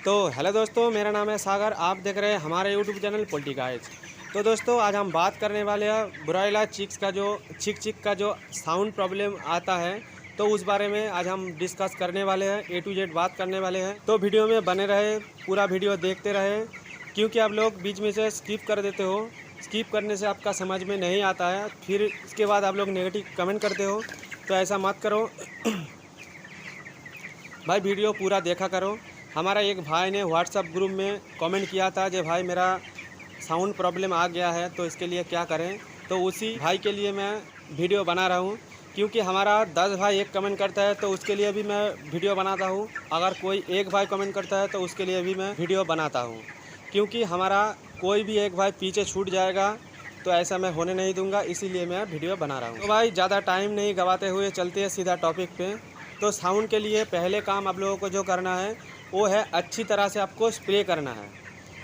तो हेलो दोस्तों, मेरा नाम है सागर। आप देख रहे हैं हमारे यूट्यूब चैनल पोल्ट्री गाइड्स। तो दोस्तों, आज हम बात करने वाले हैं ब्रॉयलर चिक्स का जो चिक का जो साउंड प्रॉब्लम आता है, तो उस बारे में आज हम डिस्कस करने वाले हैं। A to Z बात करने वाले हैं। तो वीडियो में बने रहे, पूरा वीडियो देखते रहे, क्योंकि आप लोग बीच में से स्किप कर देते हो। स्किप करने से आपका समझ में नहीं आता है, फिर इसके बाद आप लोग नेगेटिव कमेंट करते हो, तो ऐसा मत करो। भाई वीडियो पूरा देखा करो। हमारा एक भाई ने व्हाट्सएप ग्रुप में कमेंट किया था कि भाई मेरा साउंड प्रॉब्लम आ गया है, तो इसके लिए क्या करें। तो उसी भाई के लिए मैं वीडियो बना रहा हूँ, क्योंकि हमारा 10 भाई एक कमेंट करता है तो उसके लिए भी मैं वीडियो बनाता हूँ। अगर कोई एक भाई कमेंट करता है तो उसके लिए भी मैं वीडियो बनाता हूँ, क्योंकि हमारा कोई भी एक भाई पीछे छूट जाएगा तो ऐसा मैं होने नहीं दूंगा, इसीलिए मैं वीडियो बना रहा हूँ। तो भाई ज़्यादा टाइम नहीं गवाते हुए चलते हैं सीधा टॉपिक पे। तो साउंड के लिए पहले काम आप लोगों को जो करना है वो है अच्छी तरह से आपको स्प्रे करना है।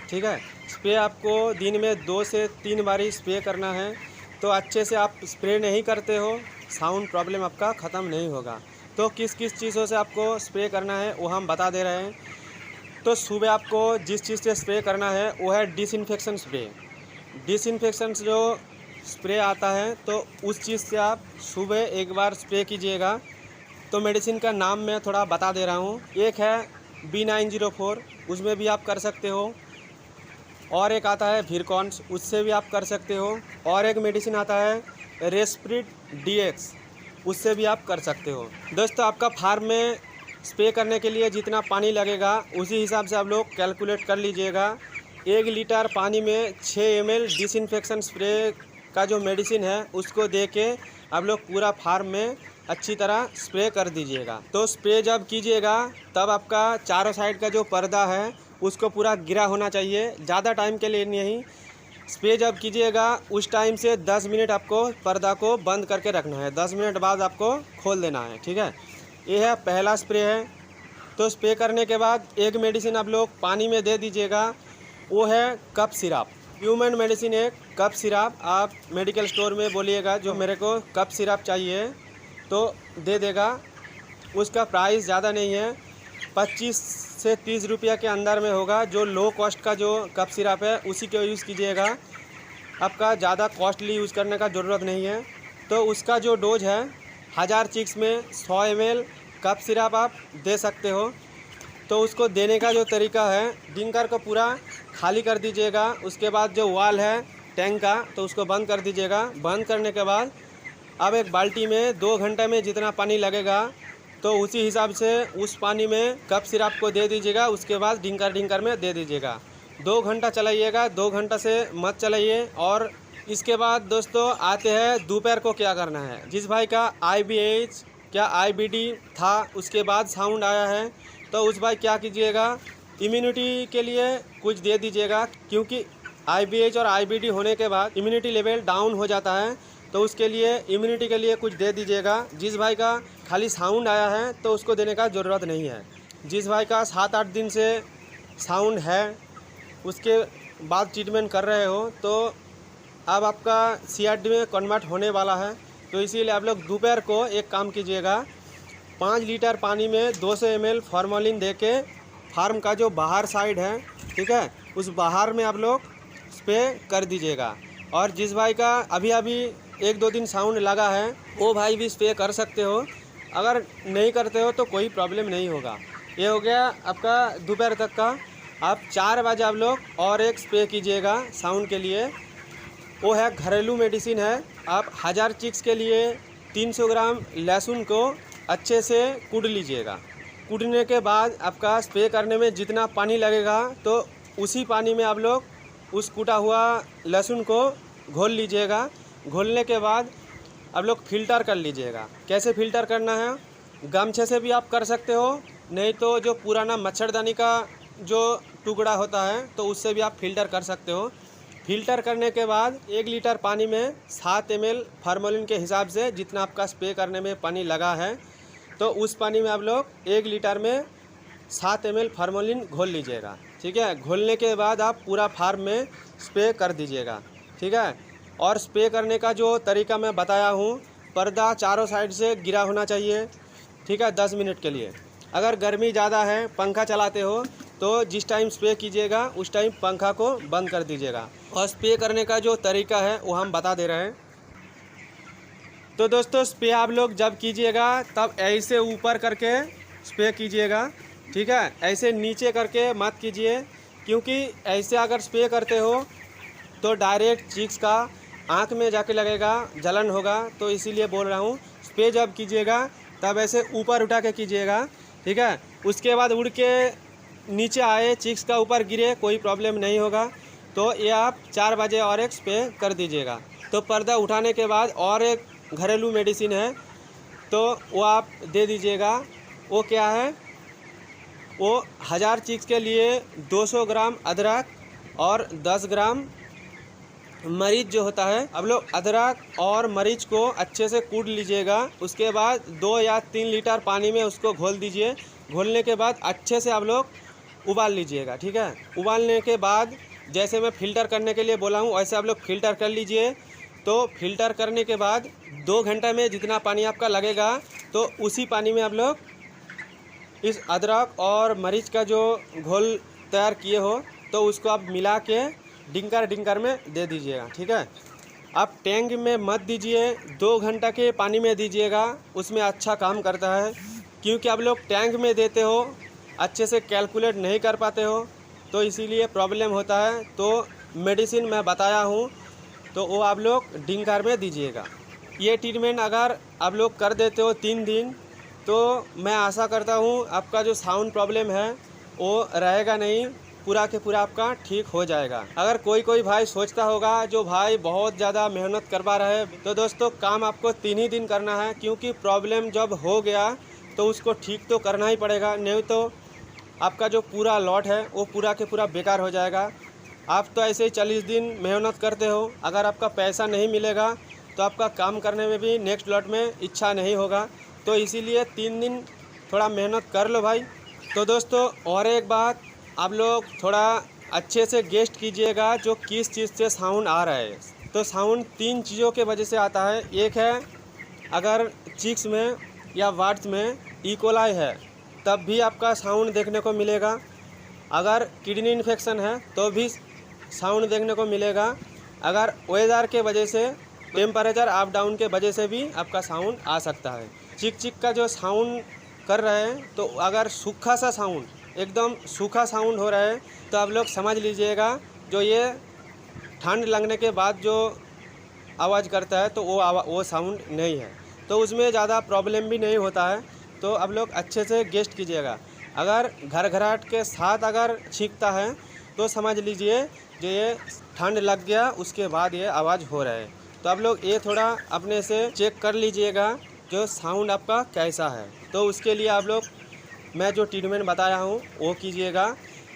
ठीक है, स्प्रे आपको दिन में 2 से 3 बारी स्प्रे करना है। तो अच्छे से आप स्प्रे नहीं करते हो, साउंड प्रॉब्लम आपका ख़त्म नहीं होगा। तो किस किस चीज़ों से आपको स्प्रे करना है वो हम बता दे रहे हैं। तो सुबह आपको जिस चीज़ से स्प्रे करना है वो है डिसइंफेक्शन स्प्रे। डिसइंफेक्शन जो स्प्रे आता है तो उस चीज़ से आप सुबह एक बार स्प्रे कीजिएगा। तो मेडिसिन का नाम मैं थोड़ा बता दे रहा हूँ। एक है B904, उसमें भी आप कर सकते हो। और एक आता है वीरकॉन्स, उससे भी आप कर सकते हो। और एक मेडिसिन आता है रेस्प्रिड DX, उससे भी आप कर सकते हो। दोस्तों, आपका फार्म में स्प्रे करने के लिए जितना पानी लगेगा उसी हिसाब से आप लोग कैलकुलेट कर लीजिएगा। 1 लीटर पानी में 6 ml डिसइंफेक्शन स्प्रे का जो मेडिसिन है उसको दे के आप लोग पूरा फार्म में अच्छी तरह स्प्रे कर दीजिएगा। तो स्प्रे जब कीजिएगा तब आपका चारों साइड का जो पर्दा है उसको पूरा गिरा होना चाहिए, ज़्यादा टाइम के लिए नहीं। स्प्रे जब कीजिएगा उस टाइम से 10 मिनट आपको पर्दा को बंद करके रखना है। 10 मिनट बाद आपको खोल देना है। ठीक है, ये है पहला स्प्रे है। तो स्प्रे करने के बाद एक मेडिसिन आप लोग पानी में दे दीजिएगा, वो है कप सिरप। ह्यूमन मेडिसिन एक कप सिरप। आप मेडिकल स्टोर में बोलिएगा जो मेरे को कप सिरप चाहिए तो दे देगा। उसका प्राइस ज़्यादा नहीं है, 25 से 30 रुपया के अंदर में होगा। जो लो कॉस्ट का जो कप सिरप है उसी को यूज़ कीजिएगा, आपका ज़्यादा कॉस्टली यूज़ करने का ज़रूरत नहीं है। तो उसका जो डोज है 1000 चिक्स में 100 ml कप सिरप आप दे सकते हो। तो उसको देने का जो तरीका है, डिंकर को पूरा खाली कर दीजिएगा। उसके बाद जो वाल है टैंक का तो उसको बंद कर दीजिएगा। बंद करने के बाद अब एक बाल्टी में 2 घंटे में जितना पानी लगेगा तो उसी हिसाब से उस पानी में कप सिरप को दे दीजिएगा। उसके बाद डिंकर में दे दीजिएगा। 2 घंटा चलाइएगा, 2 घंटा से मत चलाइए। और इसके बाद दोस्तों आते हैं दोपहर को क्या करना है। जिस भाई का IBH क्या IBD था उसके बाद साउंड आया है तो उस भाई क्या कीजिएगा, इम्यूनिटी के लिए कुछ दे दीजिएगा, क्योंकि IBH और IBD होने के बाद इम्यूनिटी लेवल डाउन हो जाता है। तो उसके लिए इम्यूनिटी के लिए कुछ दे दीजिएगा। जिस भाई का खाली साउंड आया है तो उसको देने का ज़रूरत नहीं है। जिस भाई का 7-8 दिन से साउंड है उसके बाद ट्रीटमेंट कर रहे हो तो अब आपका CRD में कन्वर्ट होने वाला है। तो इसीलिए आप लोग दोपहर को एक काम कीजिएगा, 5 लीटर पानी में 200 ml फॉर्मोलिन दे के फार्म का जो बाहर साइड है, ठीक है, उस बाहर में आप लोग स्प्रे कर दीजिएगा। और जिस भाई का अभी 1-2 दिन साउंड लगा है वो भाई भी स्प्रे कर सकते हो। अगर नहीं करते हो तो कोई प्रॉब्लम नहीं होगा। ये हो गया आपका दोपहर तक का। आप 4 बजे आप लोग और एक स्प्रे कीजिएगा साउंड के लिए, वो है घरेलू मेडिसिन है। आप 1000 चिक्स के लिए 300 ग्राम लहसुन को अच्छे से कूट लीजिएगा। कूटने के बाद आपका स्प्रे करने में जितना पानी लगेगा तो उसी पानी में आप लोग उस कूटा हुआ लहसुन को घोल लीजिएगा। घोलने के बाद आप लोग फ़िल्टर कर लीजिएगा। कैसे फ़िल्टर करना है, गमछे से भी आप कर सकते हो, नहीं तो जो पुराना मच्छरदानी का जो टुकड़ा होता है तो उससे भी आप फ़िल्टर कर सकते हो। फ़िल्टर करने के बाद 1 लीटर पानी में 7 ml फार्मोलिन के हिसाब से जितना आपका स्प्रे करने में पानी लगा है तो उस पानी में आप लोग 1 लीटर में 7 ml फार्मोलिन घोल लीजिएगा। ठीक है, घोलने के बाद आप पूरा फार्म में स्प्रे कर दीजिएगा। ठीक है, और स्प्रे करने का जो तरीका मैं बताया हूँ, पर्दा चारों साइड से गिरा होना चाहिए। ठीक है, 10 मिनट के लिए। अगर गर्मी ज़्यादा है, पंखा चलाते हो तो जिस टाइम स्प्रे कीजिएगा उस टाइम पंखा को बंद कर दीजिएगा। और स्प्रे करने का जो तरीका है वो हम बता दे रहे हैं। तो दोस्तों स्प्रे आप लोग जब कीजिएगा तब ऐसे ऊपर करके स्प्रे कीजिएगा, ठीक है। ऐसे नीचे करके मत कीजिए, क्योंकि ऐसे अगर स्प्रे करते हो तो डायरेक्ट चीक्स का आँख में जाके लगेगा, जलन होगा। तो इसीलिए बोल रहा हूँ स्प्रे जब कीजिएगा तब ऐसे ऊपर उठा के कीजिएगा, ठीक है। उसके बाद उड़ के नीचे आए, चीक्स का ऊपर गिरे, कोई प्रॉब्लम नहीं होगा। तो ये आप 4 बजे और एक स्प्रे कर दीजिएगा। तो पर्दा उठाने के बाद और एक घरेलू मेडिसिन है, तो वो आप दे दीजिएगा। वो क्या है, वो 1000 चीक्स के लिए 200 ग्राम अदरक और 10 ग्राम मरीच जो होता है, अब लोग अदरक और मरीच को अच्छे से कूट लीजिएगा। उसके बाद 2 या 3 लीटर पानी में उसको घोल दीजिए। घोलने के बाद अच्छे से आप लोग उबाल लीजिएगा, ठीक है। उबालने के बाद जैसे मैं फ़िल्टर करने के लिए बोला हूँ वैसे आप लोग फ़िल्टर कर लीजिए। तो फ़िल्टर करने के बाद 2 घंटा में जितना पानी आपका लगेगा, तो उसी पानी में आप लोग इस अदरक और मरीच का जो घोल तैयार किए हो तो उसको आप मिला के डिंकर में दे दीजिएगा, ठीक है। आप टैंक में मत दीजिए, 2 घंटा के पानी में दीजिएगा, उसमें अच्छा काम करता है। क्योंकि आप लोग टैंक में देते हो, अच्छे से कैलकुलेट नहीं कर पाते हो, तो इसीलिए प्रॉब्लम होता है। तो मेडिसिन मैं बताया हूँ तो वो आप लोग डिंकर में दीजिएगा। ये ट्रीटमेंट अगर आप लोग कर देते हो 3 दिन, तो मैं आशा करता हूँ आपका जो साउंड प्रॉब्लम है वो रहेगा नहीं, पूरा के पूरा आपका ठीक हो जाएगा। अगर कोई भाई सोचता होगा जो भाई बहुत ज़्यादा मेहनत कर पा रहा है, तो दोस्तों काम आपको 3 ही दिन करना है। क्योंकि प्रॉब्लम जब हो गया तो उसको ठीक तो करना ही पड़ेगा, नहीं तो आपका जो पूरा लॉट है वो पूरा के पूरा बेकार हो जाएगा। आप तो ऐसे ही 40 दिन मेहनत करते हो, अगर आपका पैसा नहीं मिलेगा तो आपका काम करने में भी नेक्स्ट लॉट में इच्छा नहीं होगा। तो इसीलिए 3 दिन थोड़ा मेहनत कर लो भाई। तो दोस्तों और एक बात, आप लोग थोड़ा अच्छे से गेस्ट कीजिएगा जो किस चीज़ से साउंड आ रहा है। तो साउंड 3 चीज़ों के वजह से आता है। एक है अगर चीक्स में या वार्ड्स में ई कोलाई है तब भी आपका साउंड देखने को मिलेगा। अगर किडनी इन्फेक्शन है तो भी साउंड देखने को मिलेगा। अगर वेदर के वजह से, टेम्परेचर अप डाउन के वजह से भी आपका साउंड आ सकता है। चिक का जो साउंड कर रहे हैं, तो अगर सूखा सा साउंड, एकदम सूखा साउंड हो रहा है, तो आप लोग समझ लीजिएगा जो ये ठंड लगने के बाद जो आवाज़ करता है तो वो साउंड नहीं है। तो उसमें ज़्यादा प्रॉब्लम भी नहीं होता है। तो आप लोग अच्छे से गेस्ट कीजिएगा। अगर घरघराहट के साथ अगर छींकता है तो समझ लीजिए जो ये ठंड लग गया, उसके बाद ये आवाज़ हो रहा है। तो आप लोग ये थोड़ा अपने से चेक कर लीजिएगा जो साउंड आपका कैसा है। तो उसके लिए आप लोग मैं जो ट्रीटमेंट बताया हूँ वो कीजिएगा।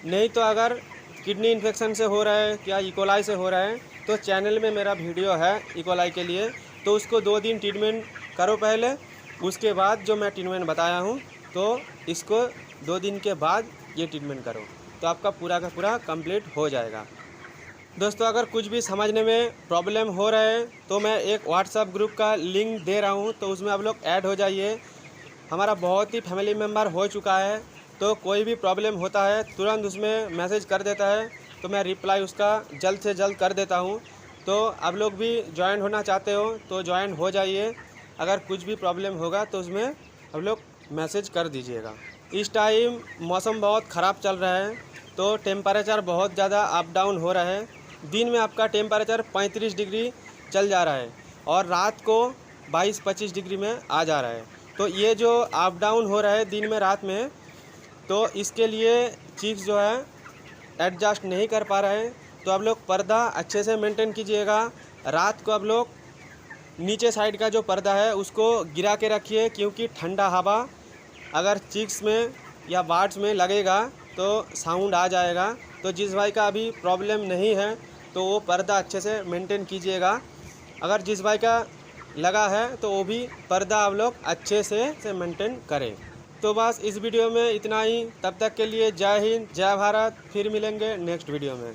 नहीं तो अगर किडनी इन्फेक्शन से हो रहा है या ई कोलाई से हो रहा है, तो चैनल में मेरा वीडियो है ई कोलाई के लिए, तो उसको 2 दिन ट्रीटमेंट करो पहले, उसके बाद जो मैं ट्रीटमेंट बताया हूँ तो इसको 2 दिन के बाद ये ट्रीटमेंट करो, तो आपका पूरा का पूरा कंप्लीट हो जाएगा। दोस्तों अगर कुछ भी समझने में प्रॉब्लम हो रहा है तो मैं एक व्हाट्सएप ग्रुप का लिंक दे रहा हूँ, तो उसमें आप लोग ऐड हो जाइए। हमारा बहुत ही फैमिली मेम्बर हो चुका है, तो कोई भी प्रॉब्लम होता है तुरंत उसमें मैसेज कर देता है, तो मैं रिप्लाई उसका जल्द से जल्द कर देता हूँ। तो आप लोग भी ज्वाइन होना चाहते हो तो ज्वाइन हो जाइए। अगर कुछ भी प्रॉब्लम होगा तो उसमें आप लोग मैसेज कर दीजिएगा। इस टाइम मौसम बहुत ख़राब चल रहा है, तो टेम्परेचर बहुत ज़्यादा अप डाउन हो रहा है। दिन में आपका टेम्परेचर 35 डिग्री चल जा रहा है और रात को 22-25 डिग्री में आ जा रहा है। तो ये जो अप डाउन हो रहा है दिन में रात में, तो इसके लिए चीक्स जो है एडजस्ट नहीं कर पा रहे हैं। तो आप लोग पर्दा अच्छे से मेंटेन कीजिएगा। रात को आप लोग नीचे साइड का जो पर्दा है उसको गिरा के रखिए, क्योंकि ठंडा हवा अगर चीक्स में या वार्ड्स में लगेगा तो साउंड आ जाएगा। तो जिस भाई का अभी प्रॉब्लम नहीं है तो वो पर्दा अच्छे से मेंटेन कीजिएगा। अगर जिस भाई का लगा है तो वो भी पर्दा आप लोग अच्छे से मेंटेन करें। तो बस इस वीडियो में इतना ही। तब तक के लिए जय हिंद, जय भारत। फिर मिलेंगे नेक्स्ट वीडियो में।